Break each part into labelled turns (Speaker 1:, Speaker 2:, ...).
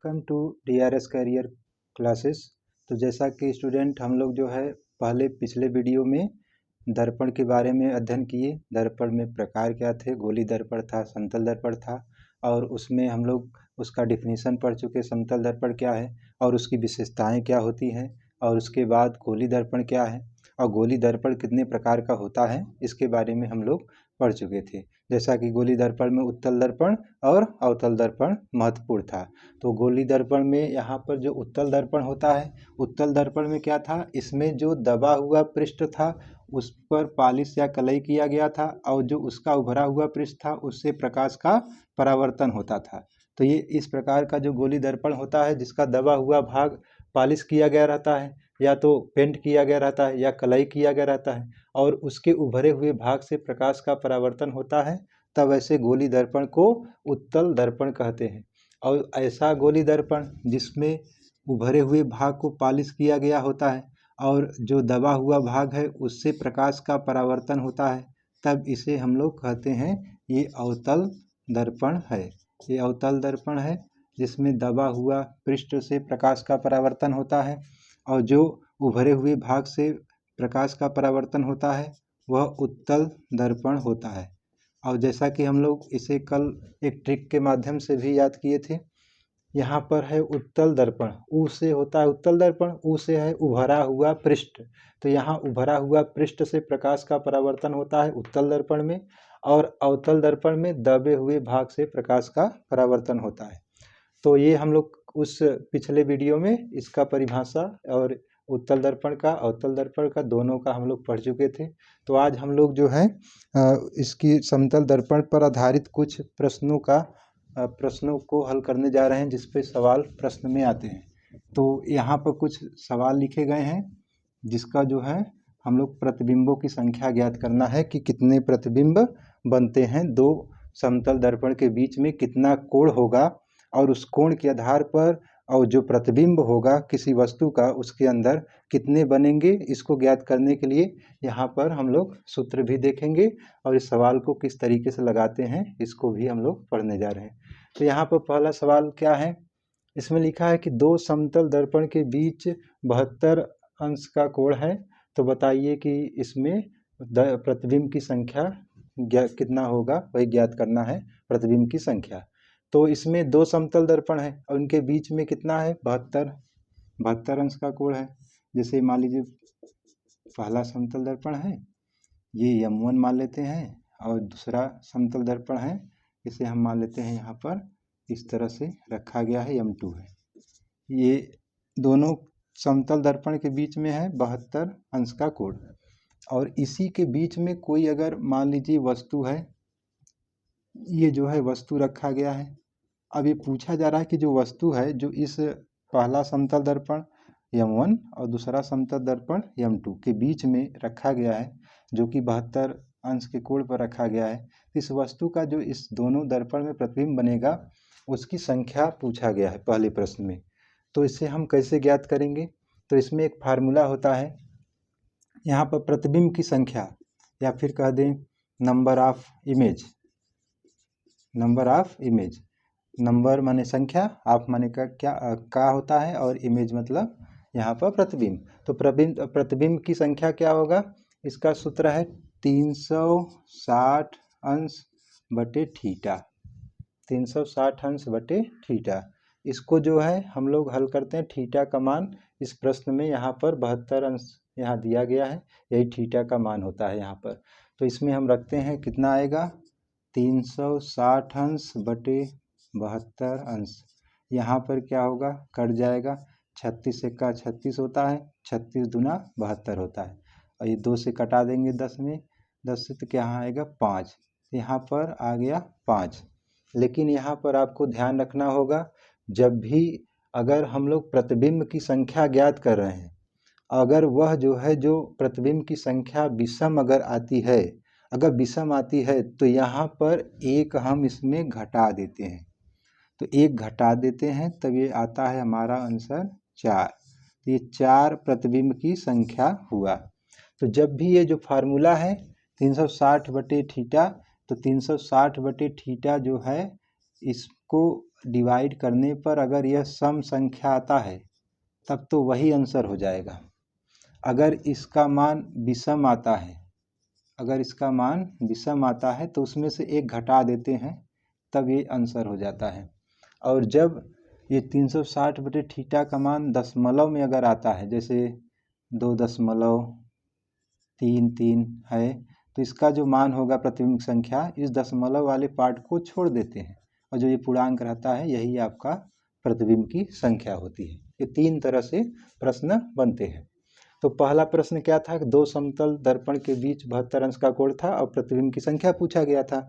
Speaker 1: Welcome to DRS career classes. तो जैसा कि स्टूडेंट हम लोग जो है पिछले वीडियो में दर्पण के बारे में अध्ययन किए। दर्पण में प्रकार क्या थे, गोली दर्पण था, समतल दर्पण था, और उसमें हम लोग उसका डिफिनीशन पढ़ चुके। समतल दर्पण क्या है और उसकी विशेषताएं क्या होती हैं, और उसके बाद गोली दर्पण क्या है और गोली दर्पण कितने प्रकार का होता है, इसके बारे में हम लोग पढ़ चुके थे। जैसा कि गोली दर्पण में उत्तल दर्पण और अवतल दर्पण महत्वपूर्ण था। तो गोली दर्पण में यहाँ पर जो उत्तल दर्पण होता है, उत्तल दर्पण में क्या था, इसमें जो दबा हुआ पृष्ठ था उस पर पालिश या कलई किया गया था, और जो उसका उभरा हुआ पृष्ठ था उससे प्रकाश का परावर्तन होता था। तो ये इस प्रकार का जो गोली दर्पण होता है, जिसका दबा हुआ भाग पालिश किया गया रहता है, या तो पेंट किया गया रहता है, या कलई किया गया रहता है, और उसके उभरे हुए भाग से प्रकाश का परावर्तन होता है, तब ऐसे गोली दर्पण को उत्तल दर्पण कहते हैं। और ऐसा गोली दर्पण जिसमें उभरे हुए भाग को पालिश किया गया होता है और जो दबा हुआ भाग है उससे प्रकाश का परावर्तन होता है, तब इसे हम लोग कहते हैं ये अवतल दर्पण है। ये अवतल दर्पण है जिसमें दबा हुआ पृष्ठ से प्रकाश का परावर्तन होता है, और जो उभरे हुए भाग से प्रकाश का परावर्तन होता है वह उत्तल दर्पण होता है। और जैसा कि हम लोग इसे कल एक ट्रिक के माध्यम से भी याद किए थे, यहाँ पर है उत्तल दर्पण, ऊ से होता है उत्तल दर्पण, ऊ से है उभरा हुआ पृष्ठ। तो यहाँ उभरा हुआ पृष्ठ से प्रकाश का परावर्तन होता है उत्तल दर्पण में, और अवतल दर्पण में दबे हुए भाग से प्रकाश का परावर्तन होता है। तो ये हम लोग उस पिछले वीडियो में इसका परिभाषा और उत्तल दर्पण का अवतल दर्पण का दोनों का हम लोग पढ़ चुके थे। तो आज हम लोग जो है इसकी समतल दर्पण पर आधारित कुछ प्रश्नों को हल करने जा रहे हैं, जिस पे सवाल प्रश्न में आते हैं। तो यहाँ पर कुछ सवाल लिखे गए हैं, जिसका जो है हम लोग प्रतिबिंबों की संख्या ज्ञात करना है कि कितने प्रतिबिंब बनते हैं दो समतल दर्पण के बीच में, कितना कोण होगा, और उस कोण के आधार पर और जो प्रतिबिंब होगा किसी वस्तु का उसके अंदर कितने बनेंगे, इसको ज्ञात करने के लिए यहाँ पर हम लोग सूत्र भी देखेंगे, और इस सवाल को किस तरीके से लगाते हैं इसको भी हम लोग पढ़ने जा रहे हैं। तो यहाँ पर पहला सवाल क्या है, इसमें लिखा है कि दो समतल दर्पण के बीच 72 अंश का कोण है, तो बताइए कि इसमें प्रतिबिंब की संख्या कितना होगा, वही ज्ञात करना है प्रतिबिंब की संख्या। तो इसमें दो समतल दर्पण है और उनके बीच में कितना है, 72 अंश का कोण है। जैसे मान लीजिए पहला समतल दर्पण है, ये M1 मान लेते हैं, और दूसरा समतल दर्पण है इसे हम मान लेते हैं यहाँ पर इस तरह से रखा गया है, M2 है। ये दोनों समतल दर्पण के बीच में है 72 अंश का कोण, और इसी के बीच में कोई अगर मान लीजिए वस्तु है, ये जो है वस्तु रखा गया है। अब ये पूछा जा रहा है कि जो वस्तु है जो इस पहला समतल दर्पण M1 और दूसरा समतल दर्पण M2 के बीच में रखा गया है, जो कि 72 अंश के कोण पर रखा गया है, इस वस्तु का जो इस दोनों दर्पण में प्रतिबिंब बनेगा उसकी संख्या पूछा गया है पहले प्रश्न में। तो इसे हम कैसे ज्ञात करेंगे, तो इसमें एक फार्मूला होता है, यहाँ पर प्रतिबिंब की संख्या, या फिर कह दें नंबर ऑफ इमेज। नंबर माने संख्या, ऑफ माने का होता है, और इमेज मतलब यहाँ पर प्रतिबिंब। तो प्रतिबिंब की संख्या क्या होगा, इसका सूत्र है 360 अंश बटे थीटा। 360 अंश बटे थीटा, इसको जो है हम लोग हल करते हैं। थीटा का मान इस प्रश्न में यहाँ पर 72 अंश यहाँ दिया गया है, यही थीटा का मान होता है यहाँ पर। तो इसमें हम रखते हैं, कितना आएगा, 360 अंश बटे 72 अंश। यहाँ पर क्या होगा, कट जाएगा, 36 का 36 होता है, 36 दूना 72 होता है, और ये 2 से कटा देंगे 10 में, 10 से तो क्या आएगा 5, यहाँ पर आ गया 5। लेकिन यहाँ पर आपको ध्यान रखना होगा, जब भी अगर हम लोग प्रतिबिंब की संख्या ज्ञात कर रहे हैं, अगर वह जो है जो प्रतिबिंब की संख्या विषम अगर आती है, अगर विषम आती है तो यहाँ पर एक हम इसमें घटा देते हैं। तो एक घटा देते हैं तब ये आता है हमारा आंसर 4। तो ये 4 प्रतिबिंब की संख्या हुआ। तो जब भी ये जो फार्मूला है 360 बटे थीटा, तो 360 बटे थीटा जो है इसको डिवाइड करने पर अगर यह सम संख्या आता है तब तो वही आंसर हो जाएगा। अगर इसका मान विषम आता है, अगर इसका मान विषम आता है तो उसमें से एक घटा देते हैं तब ये आंसर हो जाता है। और जब ये 360/θ का मान दशमलव में अगर आता है, जैसे 2.33 है, तो इसका जो मान होगा प्रतिबिंब संख्या, इस दशमलव वाले पार्ट को छोड़ देते हैं और जो ये पूर्णांक रहता है यही आपका प्रतिबिंब की संख्या होती है। ये 3 तरह से प्रश्न बनते हैं। तो पहला प्रश्न क्या था, 2 समतल दर्पण के बीच 72 अंश का कोण था और प्रतिबिंब की संख्या पूछा गया था।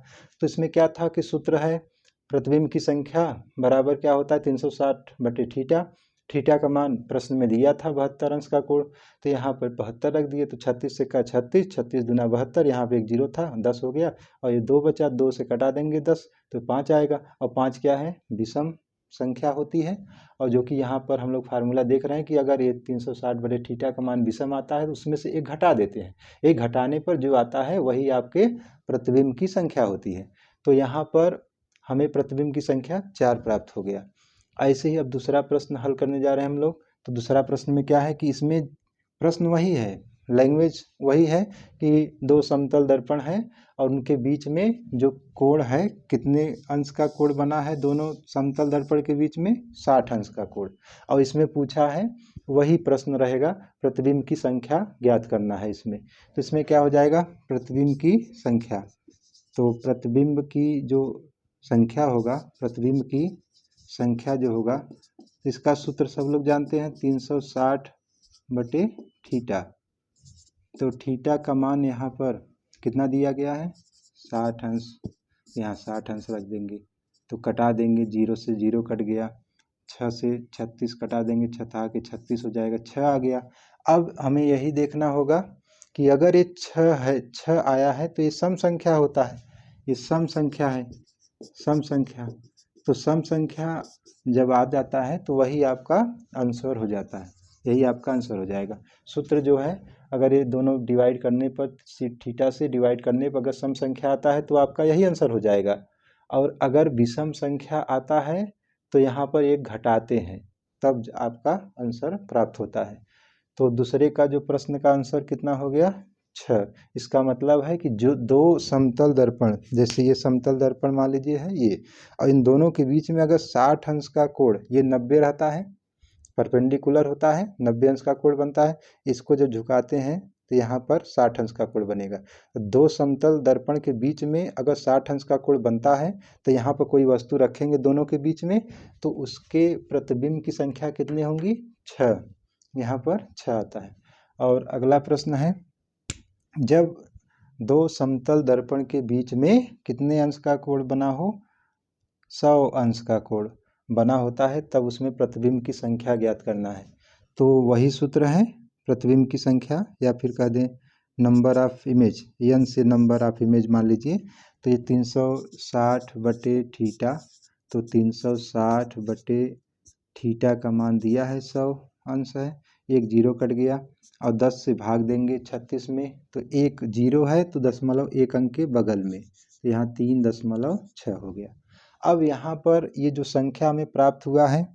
Speaker 1: तो इसमें क्या था कि सूत्र है प्रतिबिंब की संख्या बराबर क्या होता है 360/θ। थीटा का मान प्रश्न में दिया था 72 अंश का कोण, तो यहाँ पर 72 रख दिए, तो 36 से का 36, 36 दूना 72, यहाँ पे एक जीरो था 10 हो गया और ये 2 बचा, 2 से कटा देंगे 10 तो 5 आएगा। और 5 क्या है, विषम संख्या होती है। और जो कि यहाँ पर हम लोग फार्मूला देख रहे हैं कि अगर ये 360/θ का मान विषम आता है तो उसमें से एक घटा देते हैं, एक घटाने पर जो आता है वही आपके प्रतिबिंब की संख्या होती है। तो यहाँ पर हमें प्रतिबिंब की संख्या 4 प्राप्त हो गया। ऐसे ही अब दूसरा प्रश्न हल करने जा रहे हैं हम लोग। तो दूसरा प्रश्न में क्या है कि इसमें प्रश्न वही है, लैंग्वेज वही है कि 2 समतल दर्पण है और उनके बीच में जो कोण है, कितने अंश का कोण बना है दोनों समतल दर्पण के बीच में, 60 अंश का कोण। और इसमें पूछा है वही प्रश्न रहेगा, प्रतिबिंब की संख्या ज्ञात करना है इसमें। तो इसमें क्या हो जाएगा, प्रतिबिंब की संख्या, तो प्रतिबिंब की जो संख्या होगा, प्रतिबिंब की संख्या जो होगा, इसका सूत्र सब लोग जानते हैं 360/θ। तो थीटा का मान यहाँ पर कितना दिया गया है, 60 अंश, यहाँ 60 अंश रख देंगे तो कटा देंगे, 0 से 0 कट गया, 6 से 36 कटा देंगे, 6 के 36 हो जाएगा, 6 आ गया। अब हमें यही देखना होगा कि अगर ये 6 है, 6 आया है तो ये सम संख्या होता है, ये सम संख्या है, सम संख्या। तो सम संख्या जब आ जाता है तो वही आपका आंसर हो जाता है, यही आपका आंसर हो जाएगा। सूत्र जो है, अगर ये दोनों डिवाइड करने पर, थीटा से डिवाइड करने पर अगर सम संख्या आता है तो आपका यही आंसर हो जाएगा। और अगर विषम संख्या आता है तो यहाँ पर एक घटाते हैं तब आपका आंसर प्राप्त होता है। तो दूसरे का जो प्रश्न का आंसर कितना हो गया, 6। इसका मतलब है कि जो 2 समतल दर्पण, जैसे ये समतल दर्पण मान लीजिए है ये, और इन दोनों के बीच में अगर 60 अंश का कोण, ये 90 रहता है, परपेंडिकुलर होता है, 90 अंश का कोण बनता है। इसको जब झुकाते हैं तो यहाँ पर 60 अंश का कोण बनेगा। तो 2 समतल दर्पण के बीच में अगर 60 अंश का कोण बनता है तो यहाँ पर कोई वस्तु रखेंगे दोनों के बीच में, तो उसके प्रतिबिंब की संख्या कितनी होंगी, 6। यहाँ पर 6 आता है। और अगला प्रश्न है, जब 2 समतल दर्पण के बीच में कितने अंश का कोण बना हो, 100 अंश का कोण बना होता है, तब उसमें प्रतिबिंब की संख्या ज्ञात करना है। तो वही सूत्र है प्रतिबिंब की संख्या, या फिर कह दें नंबर ऑफ इमेज, एन से नंबर ऑफ इमेज मान लीजिए। तो ये 360/θ, तो 360/θ का मान दिया है 100 अंश है, एक जीरो कट गया और 10 से भाग देंगे 36 में, तो एक जीरो है तो दशमलव एक अंक के बगल में, तो यहाँ 3.6 हो गया। अब यहाँ पर ये जो संख्या हमें प्राप्त हुआ है,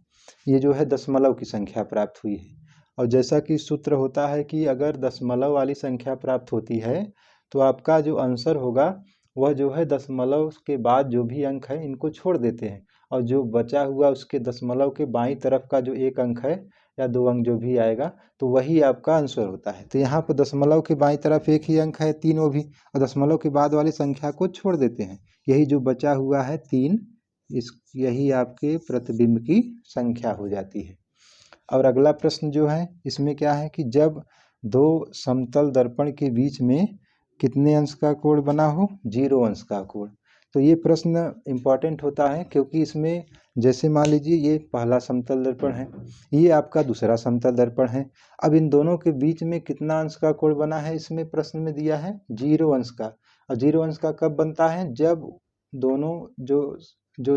Speaker 1: ये जो है दशमलव की संख्या प्राप्त हुई है। और जैसा कि सूत्र होता है कि अगर दशमलव वाली संख्या प्राप्त होती है तो आपका जो आंसर होगा वह जो है दशमलव के बाद जो भी अंक है इनको छोड़ देते हैं, और जो बचा हुआ उसके दशमलव के बाईं तरफ का जो एक अंक है या 2 अंक जो भी आएगा तो वही आपका आंसर होता है। तो यहाँ पर दशमलव के बाईं तरफ एक ही अंक है, 3 वो भी, और दशमलव के बाद वाली संख्या को छोड़ देते हैं, यही जो बचा हुआ है 3, यही आपके प्रतिबिंब की संख्या हो जाती है। और अगला प्रश्न जो है इसमें क्या है कि जब 2 समतल दर्पण के बीच में कितने अंश का कोण बना हो, 0 अंश का कोण। तो ये प्रश्न इम्पॉर्टेंट होता है क्योंकि इसमें जैसे मान लीजिए ये पहला समतल दर्पण है, ये आपका दूसरा समतल दर्पण है। अब इन दोनों के बीच में कितना अंश का कोण बना है, इसमें प्रश्न में दिया है 0 अंश का। और 0 अंश का कब बनता है, जब दोनों जो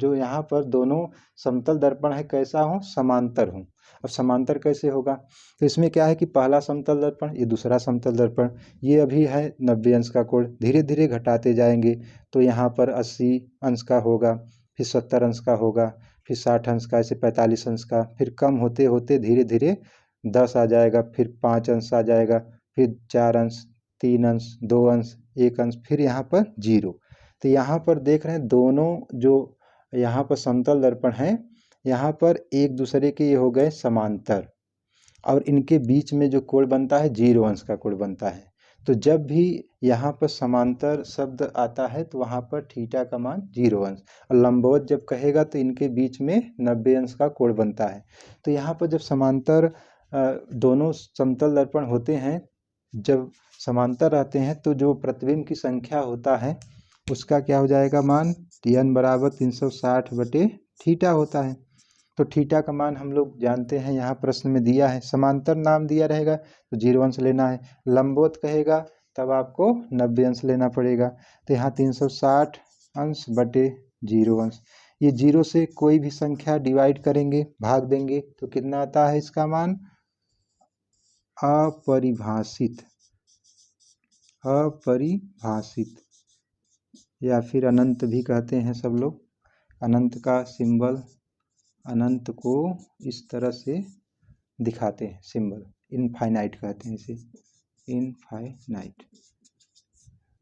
Speaker 1: यहाँ पर दोनों समतल दर्पण है कैसा हो, समांतर हो। अब समांतर कैसे होगा, तो इसमें क्या है कि पहला समतल दर्पण, ये दूसरा समतल दर्पण, ये अभी है 90 अंश का कोण, धीरे धीरे घटाते जाएंगे तो यहाँ पर 80 अंश का होगा, फिर 70 अंश का होगा, फिर 60 अंश का, ऐसे 45 अंश का, फिर कम होते होते धीरे धीरे 10 आ जाएगा, फिर 5 अंश आ जाएगा, फिर 4 अंश, 3 अंश, 2 अंश, 1 अंश, फिर यहाँ पर 0। तो यहाँ पर देख रहे हैं दोनों जो यहाँ पर समतल दर्पण हैं, यहाँ पर एक दूसरे के ये हो गए समांतर, और इनके बीच में जो कोण बनता है 0 अंश का कोण बनता है। तो जब भी यहाँ पर समांतर शब्द आता है तो वहाँ पर थीटा का मान 0 अंश, और लंबवत जब कहेगा तो इनके बीच में 90 अंश का कोण बनता है। तो यहाँ पर जब समांतर दोनों समतल दर्पण होते हैं, जब समांतर रहते हैं तो जो प्रतिबिंब की संख्या होता है उसका क्या हो जाएगा मान, n बराबर 360 बटे थीटा होता है। तो थीटा का मान हम लोग जानते हैं, यहाँ प्रश्न में दिया है, समांतर नाम दिया रहेगा तो 0 अंश लेना है, लंबवत कहेगा तब आपको 90 अंश लेना पड़ेगा। तो यहाँ 360 अंश बटे 0 अंश, ये 0 से कोई भी संख्या डिवाइड करेंगे, भाग देंगे तो कितना आता है इसका मान, अपरिभाषित, अपरिभाषित या फिर अनंत भी कहते हैं सब लोग। अनंत का सिंबल, अनंत को इस तरह से दिखाते हैं सिंबल, इनफाइनाइट कहते हैं इसे, इनफाइनाइट।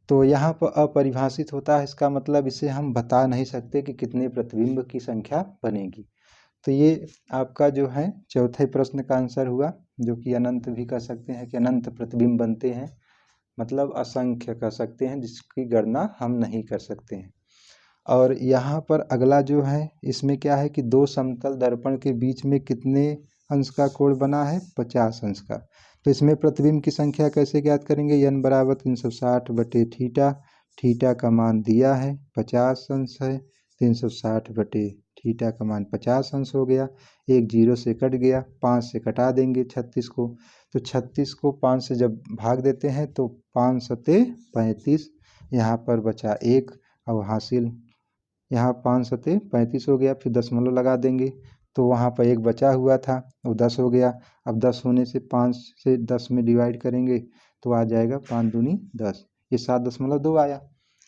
Speaker 1: तो यहाँ पर अपरिभाषित होता है, इसका मतलब इसे हम बता नहीं सकते कि कितने प्रतिबिंब की संख्या बनेगी। तो ये आपका जो है चौथे प्रश्न का आंसर हुआ, जो कि अनंत भी कह सकते हैं कि अनंत प्रतिबिंब बनते हैं, मतलब असंख्य कह सकते हैं, जिसकी गणना हम नहीं कर सकते हैं। और यहाँ पर अगला जो है, इसमें क्या है कि दो समतल दर्पण के बीच में कितने अंश का कोण बना है, 50 अंश का। तो इसमें प्रतिबिंब की संख्या कैसे ज्ञात करेंगे, n बराबर 360 बटे थीटा, थीटा का मान दिया है 50 अंश है, 360 बटे थीटा का मान 50 अंश हो गया, एक 0 से कट गया, 5 से कटा देंगे 36 को, तो 36 को 5 से जब भाग देते हैं तो 5 सते 35, यहाँ पर बचा 1, अब हासिल यहाँ 5 सते 35 हो गया, फिर दशमलव लगा देंगे तो वहाँ पर 1 बचा हुआ था वो 10 हो गया। अब 10 होने से 5 से 10 में डिवाइड करेंगे तो आ जाएगा 5 दूनी 10, ये 7.2 आया।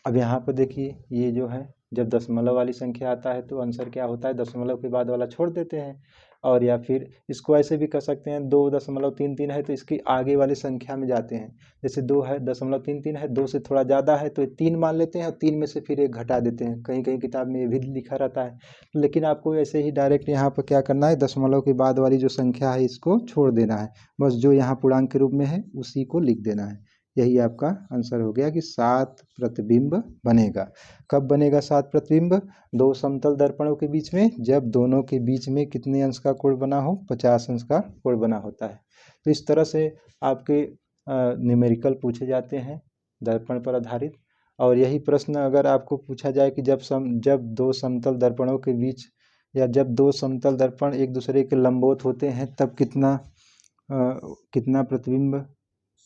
Speaker 1: अब यहाँ पर देखिए ये जो है, जब दशमलव वाली संख्या आता है तो आंसर क्या होता है, दशमलव के बाद वाला छोड़ देते हैं, और या फिर इसको ऐसे भी कर सकते हैं, 2.33 है तो इसकी आगे वाली संख्या में जाते हैं, जैसे 2 है 0.33 है, 2 से थोड़ा ज़्यादा है तो 3 मान लेते हैं और 3 में से फिर 1 घटा देते हैं, कहीं कहीं किताब में ये भी लिखा रहता है। लेकिन आपको ऐसे ही डायरेक्ट यहाँ पर क्या करना है, दशमलव के बाद वाली जो संख्या है इसको छोड़ देना है, बस जो यहाँ पूर्णांक के रूप में है उसी को लिख देना है। यही आपका आंसर हो गया कि 7 प्रतिबिंब बनेगा। कब बनेगा 7 प्रतिबिंब, दो समतल दर्पणों के बीच में, जब दोनों के बीच में कितने अंश का कोण बना हो, 50 अंश का कोण बना होता है। तो इस तरह से आपके न्यूमेरिकल पूछे जाते हैं दर्पण पर आधारित। और यही प्रश्न अगर आपको पूछा जाए कि जब दो समतल दर्पणों के बीच, या जब दो समतल दर्पण एक दूसरे के लंबवत होते हैं तब कितना प्रतिबिंब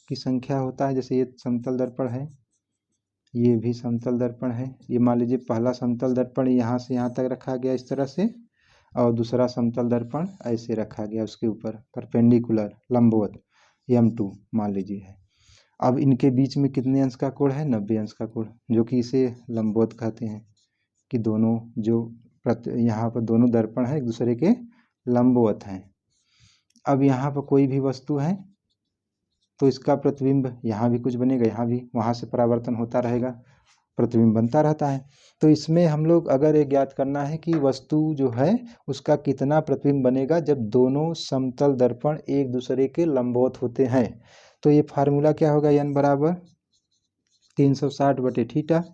Speaker 1: की संख्या होता है। जैसे ये समतल दर्पण है, ये भी समतल दर्पण है, ये मान लीजिए पहला समतल दर्पण यहाँ से यहाँ तक रखा गया इस तरह से, और दूसरा समतल दर्पण ऐसे रखा गया उसके ऊपर परपेंडिकुलर लंबवत, M2 मान लीजिए है। अब इनके बीच में कितने अंश का कोण है, 90 अंश का कोण, जो कि इसे लंबवत कहते हैं, कि दोनों जो यहाँ पर दोनों दर्पण है एक दूसरे के लंबवत हैं। अब यहाँ पर कोई भी वस्तु है तो इसका प्रतिबिंब यहाँ भी कुछ बनेगा, यहाँ भी, वहाँ से परावर्तन होता रहेगा, प्रतिबिंब बनता रहता है। तो इसमें हम लोग अगर ये ज्ञात करना है कि वस्तु जो है उसका कितना प्रतिबिंब बनेगा जब दोनों समतल दर्पण एक दूसरे के लंबवत होते हैं, तो ये फार्मूला क्या होगा, n बराबर 360 बटे थीटा,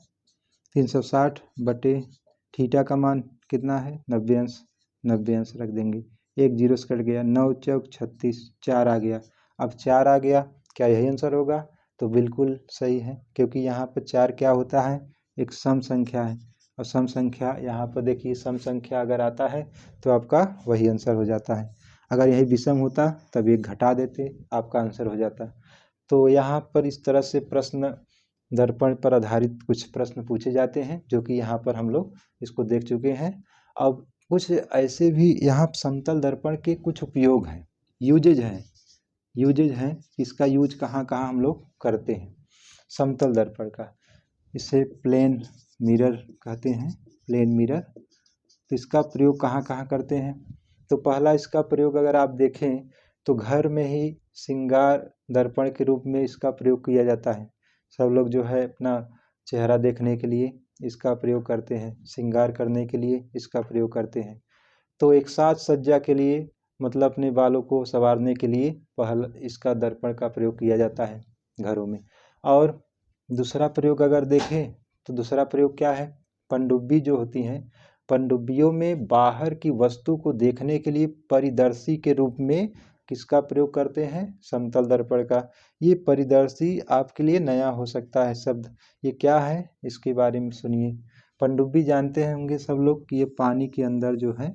Speaker 1: 360 बटे थीटा का मान कितना है, 90 अंश, 90 अंश रख देंगे, एक 0 से कट गया, 9 चौक 36, 4 आ गया। अब 4 आ गया, क्या यही आंसर होगा, तो बिल्कुल सही है, क्योंकि यहाँ पर 4 क्या होता है, एक सम संख्या है, और सम संख्या यहाँ पर देखिए, सम संख्या अगर आता है तो आपका वही आंसर हो जाता है। अगर यही विषम होता तब एक घटा देते, आपका आंसर हो जाता। तो यहाँ पर इस तरह से प्रश्न, दर्पण पर आधारित कुछ प्रश्न पूछे जाते हैं, जो कि यहाँ पर हम लोग इसको देख चुके हैं। अब कुछ ऐसे भी यहाँ समतल दर्पण के कुछ उपयोग हैं, यूजेज हैं, इसका यूज कहाँ कहाँ हम लोग करते हैं समतल दर्पण का। इसे प्लेन मिरर कहते हैं, प्लेन मिरर, तो इसका प्रयोग कहाँ कहाँ करते हैं? तो पहला इसका प्रयोग अगर आप देखें तो घर में ही श्रृंगार दर्पण के रूप में इसका प्रयोग किया जाता है। सब लोग जो है अपना चेहरा देखने के लिए इसका प्रयोग करते हैं, श्रृंगार करने के लिए इसका प्रयोग करते हैं। तो एक साज सज्जा के लिए, मतलब अपने बालों को संवारने के लिए पहला इसका दर्पण का प्रयोग किया जाता है घरों में। और दूसरा प्रयोग अगर देखें तो दूसरा प्रयोग क्या है? पनडुब्बी जो होती हैं, पनडुब्बियों में बाहर की वस्तु को देखने के लिए परिदर्शी के रूप में किसका प्रयोग करते हैं? समतल दर्पण का। ये परिदर्शी आपके लिए नया हो सकता है शब्द, ये क्या है इसके बारे में सुनिए। पनडुब्बी जानते होंगे सब लोग कि ये पानी के अंदर जो है,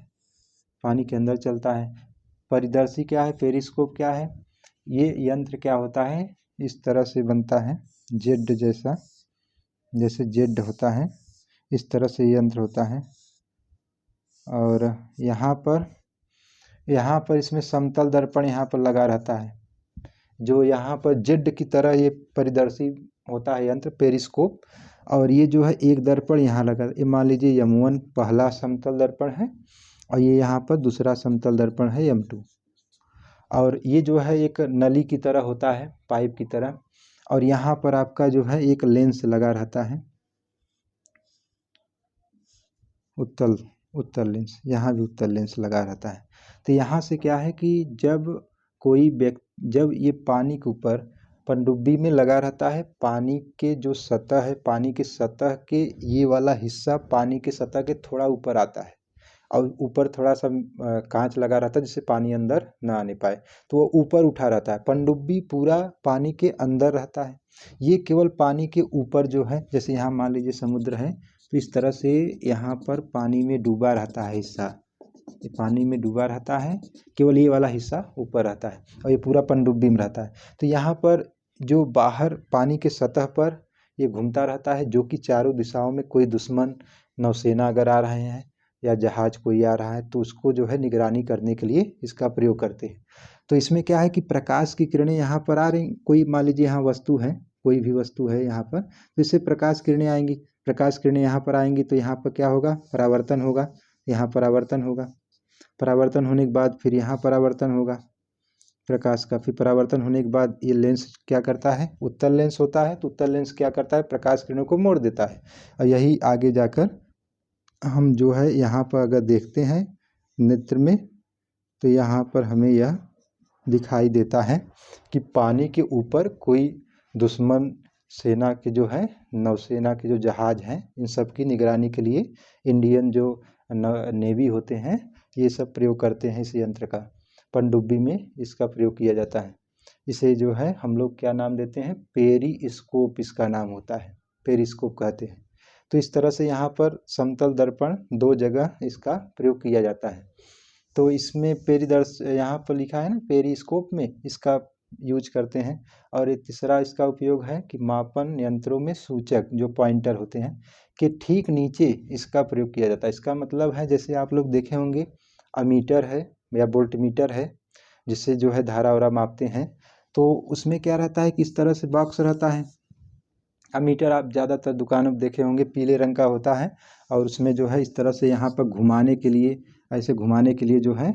Speaker 1: पानी के अंदर चलता है। परिदर्शी क्या है? पेरिस्कोप क्या है? ये यंत्र क्या होता है, इस तरह से बनता है, जेड जैसा, जैसे जेड होता है इस तरह से यंत्र होता है। और यहाँ पर इसमें समतल दर्पण यहाँ पर लगा रहता है, जो यहाँ पर जेड की तरह ये परिदर्शी होता है यंत्र, पेरिस्कोप। और ये जो है एक दर्पण यहाँ लगा, ये मान लीजिए M1 पहला समतल दर्पण है और ये यहाँ पर दूसरा समतल दर्पण है M2। और ये जो है एक नली की तरह होता है, पाइप की तरह। और यहाँ पर आपका जो है एक लेंस लगा रहता है, उत्तल लेंस, यहाँ भी उत्तल लेंस लगा रहता है। तो यहाँ से क्या है कि जब ये पानी के ऊपर पनडुब्बी में लगा रहता है, पानी के जो सतह है, पानी की सतह के ये वाला हिस्सा पानी के सतह के थोड़ा ऊपर आता है और ऊपर थोड़ा सा कांच लगा रहता है जिससे पानी अंदर ना आने पाए, तो वो ऊपर उठा रहता है। पनडुब्बी पूरा पानी के अंदर रहता है, ये केवल पानी के ऊपर जो है, जैसे यहाँ मान लीजिए समुद्र है, तो इस तरह से यहाँ पर पानी में डूबा रहता है हिस्सा, ये पानी में डूबा रहता है, केवल ये वाला हिस्सा ऊपर रहता है और ये पूरा पनडुब्बी में रहता है। तो यहाँ पर जो बाहर पानी के सतह पर ये घूमता रहता है, जो कि चारों दिशाओं में कोई दुश्मन नौसेना अगर आ रहे हैं या जहाज कोई आ रहा है तो उसको जो है निगरानी करने के लिए इसका प्रयोग करते हैं। तो इसमें क्या है कि प्रकाश की किरणें यहाँ पर आ रही, कोई मान लीजिए यहाँ वस्तु है, कोई भी वस्तु है यहाँ पर, तो इससे प्रकाश किरणें आएंगी, प्रकाश किरणें यहाँ पर आएंगी तो यहाँ पर क्या होगा? परावर्तन होगा, यहाँ परावर्तन होगा, परावर्तन होने के बाद फिर यहाँ परावर्तन होगा प्रकाश का, फिर परावर्तन होने के बाद ये लेंस क्या करता है? उत्तल लेंस होता है, तो उत्तल लेंस क्या करता है? प्रकाश किरणों को मोड़ देता है। और यही आगे जाकर हम जो है यहाँ पर अगर देखते हैं नेत्र में, तो यहाँ पर हमें यह दिखाई देता है कि पानी के ऊपर कोई दुश्मन सेना के जो है, नौसेना के जो जहाज हैं, इन सब की निगरानी के लिए इंडियन जो नेवी होते हैं ये सब प्रयोग करते हैं इस यंत्र का। पनडुब्बी में इसका प्रयोग किया जाता है। इसे जो है हम लोग क्या नाम देते हैं? पेरिस्कोप इसका नाम होता है, पेरिस्कोप कहते हैं। तो इस तरह से यहाँ पर समतल दर्पण दो जगह इसका प्रयोग किया जाता है। तो इसमें यहाँ पर लिखा है ना पेरिस्कोप में इसका यूज करते हैं। और ये तीसरा इसका उपयोग है कि मापन यंत्रों में सूचक जो पॉइंटर होते हैं कि ठीक नीचे इसका प्रयोग किया जाता है। इसका मतलब है जैसे आप लोग देखे होंगे अमीटर है या वोल्टमीटर है, जिससे जो है धारा वारा मापते हैं, तो उसमें क्या रहता है कि इस तरह से बॉक्स रहता है। अमीटर आप ज़्यादातर दुकानों में देखे होंगे पीले रंग का होता है, और उसमें जो है इस तरह से यहाँ पर घुमाने के लिए, ऐसे घुमाने के लिए जो है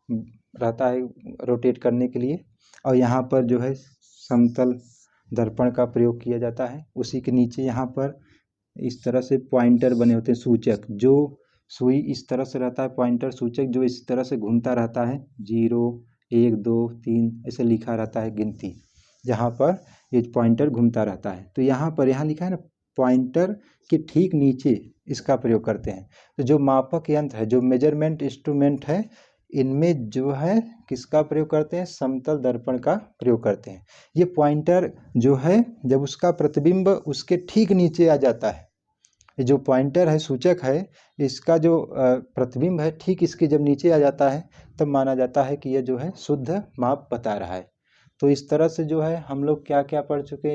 Speaker 1: रहता है, रोटेट करने के लिए। और यहाँ पर जो है समतल दर्पण का प्रयोग किया जाता है। उसी के नीचे यहाँ पर इस तरह से पॉइंटर बने होते हैं, सूचक, जो सुई इस तरह से रहता है, पॉइंटर सूचक जो इस तरह से घूमता रहता है, 0 1 2 3 ऐसे लिखा रहता है गिनती, जहाँ पर ये पॉइंटर घूमता रहता है। तो यहाँ पर यहाँ लिखा है ना, पॉइंटर के ठीक नीचे इसका प्रयोग करते हैं। तो जो मापक यंत्र है, जो मेजरमेंट इंस्ट्रूमेंट है, इनमें जो है किसका प्रयोग करते हैं? समतल दर्पण का प्रयोग करते हैं। ये पॉइंटर जो है जब उसका प्रतिबिंब उसके ठीक नीचे आ जाता है, ये जो पॉइंटर है, सूचक है, इसका जो प्रतिबिंब है ठीक इसके जब नीचे आ जाता है तब माना जाता है कि यह जो है शुद्ध माप बता रहा है। तो इस तरह से जो है हम लोग क्या क्या पढ़ चुके हैं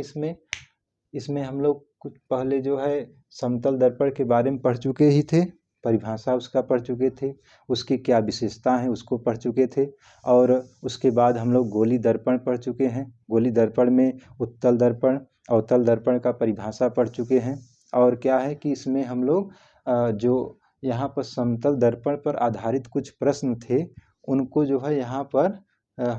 Speaker 1: इसमें हम लोग कुछ पहले जो है समतल दर्पण के बारे में पढ़ चुके ही थे, परिभाषा उसका पढ़ चुके थे, उसकी क्या विशेषता है उसको पढ़ चुके थे। और उसके बाद हम लोग गोली दर्पण पढ़ चुके हैं, गोली दर्पण में उत्तल दर्पण अवतल दर्पण का परिभाषा पढ़ चुके हैं। और क्या है कि इसमें हम लोग जो यहाँ पर समतल दर्पण पर आधारित कुछ प्रश्न थे, उनको जो है यहाँ पर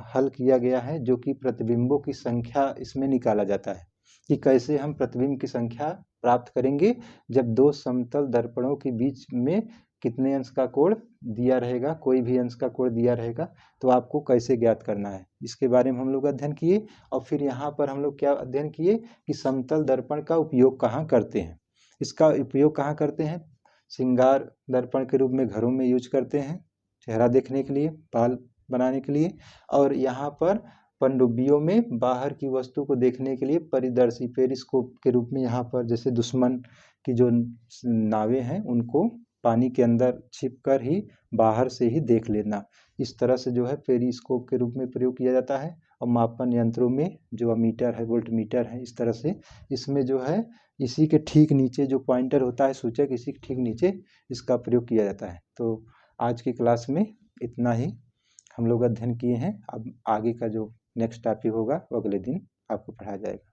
Speaker 1: हल किया गया है, जो कि प्रतिबिंबों की संख्या इसमें निकाला जाता है कि कैसे हम प्रतिबिंब की संख्या प्राप्त करेंगे जब दो समतल दर्पणों के बीच में कितने अंश का कोण दिया रहेगा, कोई भी अंश का कोण दिया रहेगा, तो आपको कैसे ज्ञात करना है, इसके बारे में हम लोग अध्ययन किए। और फिर यहाँ पर हम लोग क्या अध्ययन किए कि समतल दर्पण का उपयोग कहाँ करते हैं। इसका उपयोग कहाँ करते हैं, श्रृंगार दर्पण के रूप में घरों में यूज करते हैं, चेहरा देखने के लिए, बाल बनाने के लिए, और यहाँ पर पनडुब्बियों में बाहर की वस्तु को देखने के लिए परिदर्शी पेरिस्कोप के रूप में, यहाँ पर जैसे दुश्मन की जो नावें हैं उनको पानी के अंदर छिपकर ही बाहर से ही देख लेना, इस तरह से जो है पेरिस्कोप के रूप में प्रयोग किया जाता है। और मापन यंत्रों में जो अमीटर है, वोल्टमीटर है, इस तरह से इसमें जो है इसी के ठीक नीचे जो पॉइंटर होता है सूचक, इसी के ठीक नीचे इसका प्रयोग किया जाता है। तो आज की क्लास में इतना ही हम लोग अध्ययन किए हैं। अब आगे का जो नेक्स्ट टॉपिक होगा वो अगले दिन आपको पढ़ाया जाएगा।